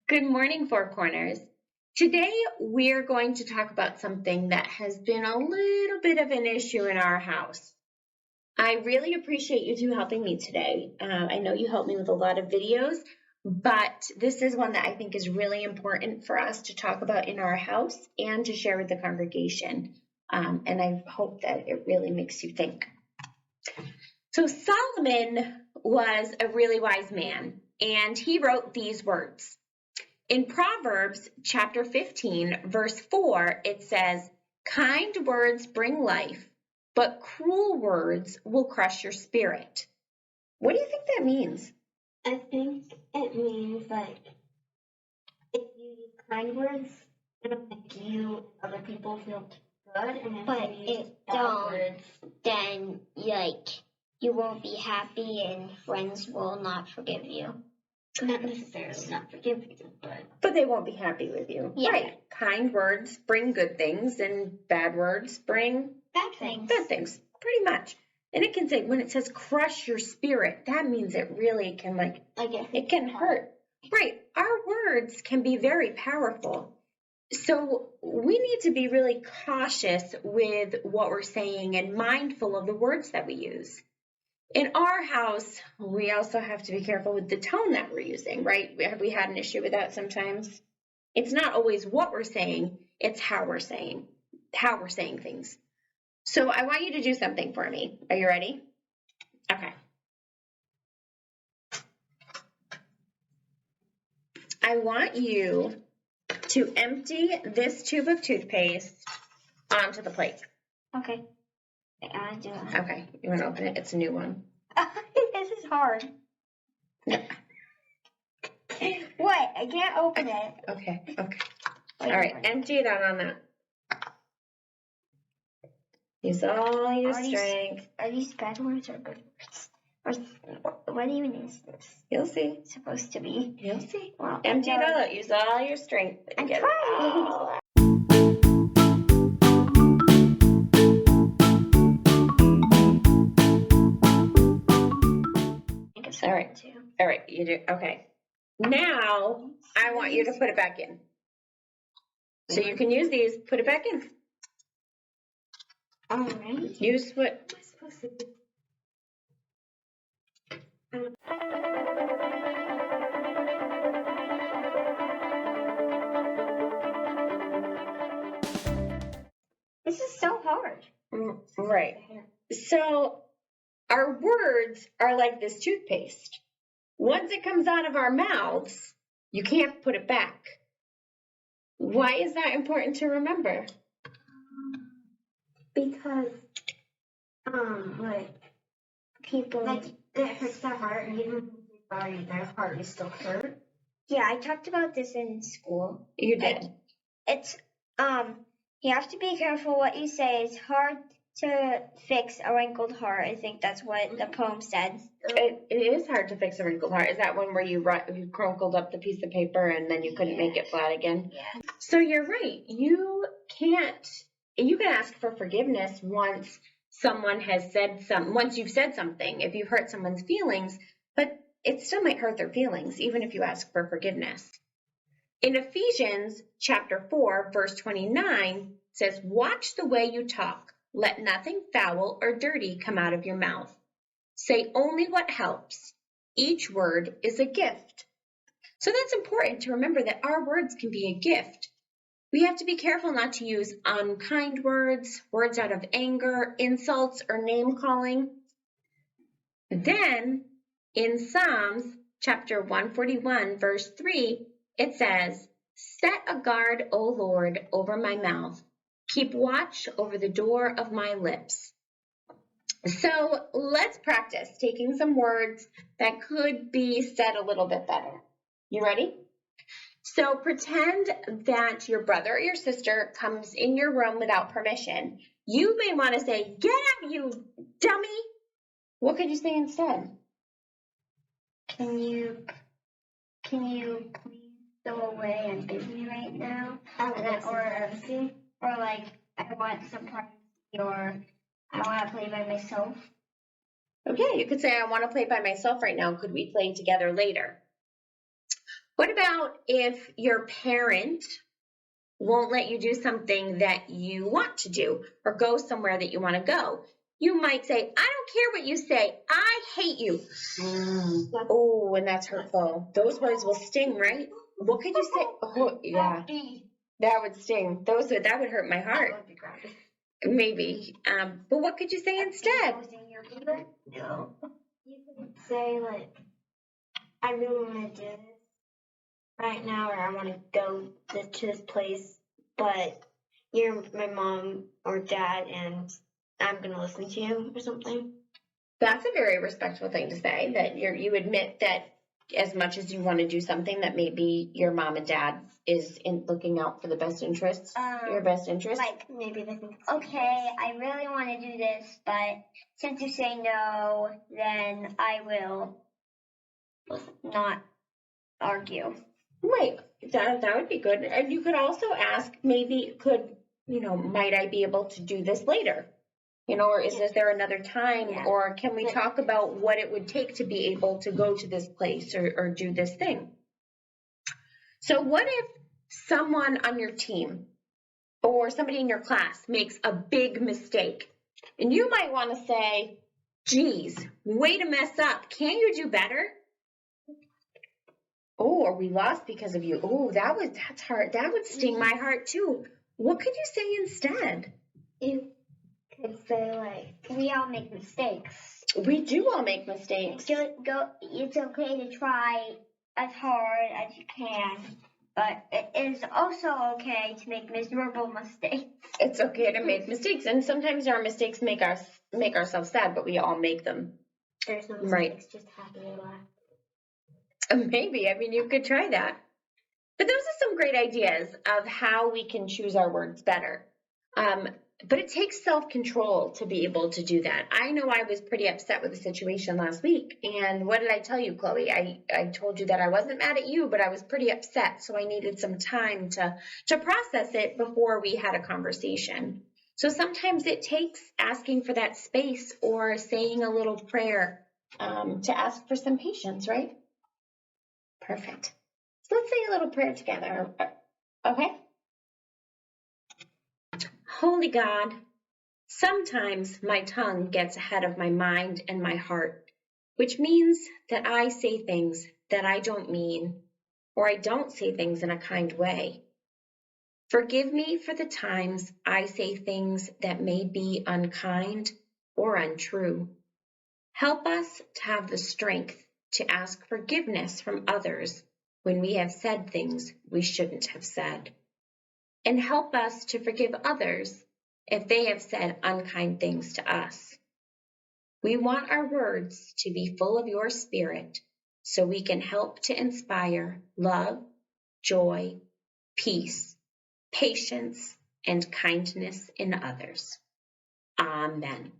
Good morning, Four Corners. Today, we're going to talk about something that has been a little bit of an issue in our house. I really appreciate you two helping me today. I know you helped me with a lot of videos, but this is one that I think is really important for us to talk about in our house and to share with the congregation. And I hope that it really makes you think. So Solomon was a really wise man, and he wrote these words. In Proverbs chapter 15, verse 4, it says, "Kind words bring life, but cruel words will crush your spirit." What do you think that means? I think it means if you use kind words, it'll make you and other people feel good, and if you use bad words, then you won't be happy, and friends will not forgive you. Not necessarily not forgive you, but they won't be happy with you. Yeah. Right. Kind words bring good things, and bad words bring bad things. Bad things, pretty much. And it can say, when it says crush your spirit, that means it really can it can hurt. Right. Our words can be very powerful. So we need to be really cautious with what we're saying and mindful of the words that we use. In our house, we also have to be careful with the tone that we're using, right? Have we had an issue with that sometimes? It's not always what we're saying, it's how we're saying things. So I want you to do something for me. Are you ready? Okay. I want you to empty this tube of toothpaste onto the plate. Okay. I do it. Okay. You want to open it? It's a new one. This is hard. No. What? I can't open it. Okay. All right. Empty it out on that. Use all your strength. Are these bad words or good words? What even is this? You'll see. Supposed to be. You'll see. Well, empty it all out. Use all your strength. I'm trying. All right. You do. Okay. Now I want you to put it back in. So you can use these. Put it back in. All right. Use what? This is so hard. Right. So our words are like this toothpaste. Once it comes out of our mouths, you can't put it back. Why is that important to remember? Because, people, it hurts their heart, and even if their heart is still hurt. Yeah, I talked about this in school. You did. It's, you have to be careful what you say. It's hard to fix a wrinkled heart. I think that's what the poem said. It is hard to fix a wrinkled heart. Is that one where you crumpled up the piece of paper and then you couldn't make it flat again? Yeah. So you're right. You can ask for forgiveness once someone has once you've said something, if you've hurt someone's feelings, but it still might hurt their feelings, even if you ask for forgiveness. In Ephesians chapter 4, verse 29, says, "Watch the way you talk. Let nothing foul or dirty come out of your mouth. Say only what helps. Each word is a gift." So that's important to remember that our words can be a gift. We have to be careful not to use unkind words, words out of anger, insults, or name-calling. Then, in Psalms chapter 141, verse 3, it says, "Set a guard, O Lord, over my mouth. Keep watch over the door of my lips." So let's practice taking some words that could be said a little bit better. You ready? So pretend that your brother or your sister comes in your room without permission. You may want to say, "Get out, you dummy." What could you say instead? Can you please go away? I'm busy right now. Or I want some privacy, or I want to play by myself. Okay, you could say, "I want to play by myself right now. Could we play together later?" What about if your parent won't let you do something that you want to do or go somewhere that you want to go? You might say, I don't care what you say. I hate you. Oh, and that's hurtful. Those words will sting, right? What could you say? Oh, yeah. That would sting. That would hurt my heart. Maybe. But what could you say instead? No. You could say, like, I really want to do this right now, or I want to go to this place, but you're my mom or dad, and I'm going to listen to you, or something. That's a very respectful thing to say, that you admit that as much as you want to do something, that maybe your mom and dad is looking out for the best interests, your best interest. Like, maybe they think, okay, I really want to do this, but since you say no, then I will not argue. Right, that would be good. And you could also ask, maybe might I be able to do this later? Or is there another time, or can we talk about what it would take to be able to go to this place or do this thing? So what if someone on your team or somebody in your class makes a big mistake? And you might want to say, geez, way to mess up. Can't you do better? Oh, or we lost because of you. Oh, that's hard. That would sting my heart too. What could you say instead? You could say, like, we all make mistakes. We do all make mistakes. It's okay to try as hard as you can, but it is also okay to make miserable mistakes. It's okay to make mistakes, and sometimes our mistakes make ourselves sad, but we all make them. There's no mistakes, just happy to laugh. Maybe. I mean, you could try that. But those are some great ideas of how we can choose our words better. But it takes self-control to be able to do that. I know I was pretty upset with the situation last week. And what did I tell you, Chloe? I told you that I wasn't mad at you, but I was pretty upset. So I needed some time to process it before we had a conversation. So sometimes it takes asking for that space or saying a little prayer to ask for some patience, right? Perfect. So let's say a little prayer together, okay? Holy God, sometimes my tongue gets ahead of my mind and my heart, which means that I say things that I don't mean, or I don't say things in a kind way. Forgive me for the times I say things that may be unkind or untrue. Help us to have the strength to ask forgiveness from others when we have said things we shouldn't have said. And help us to forgive others if they have said unkind things to us. We want our words to be full of your spirit so we can help to inspire love, joy, peace, patience, and kindness in others. Amen.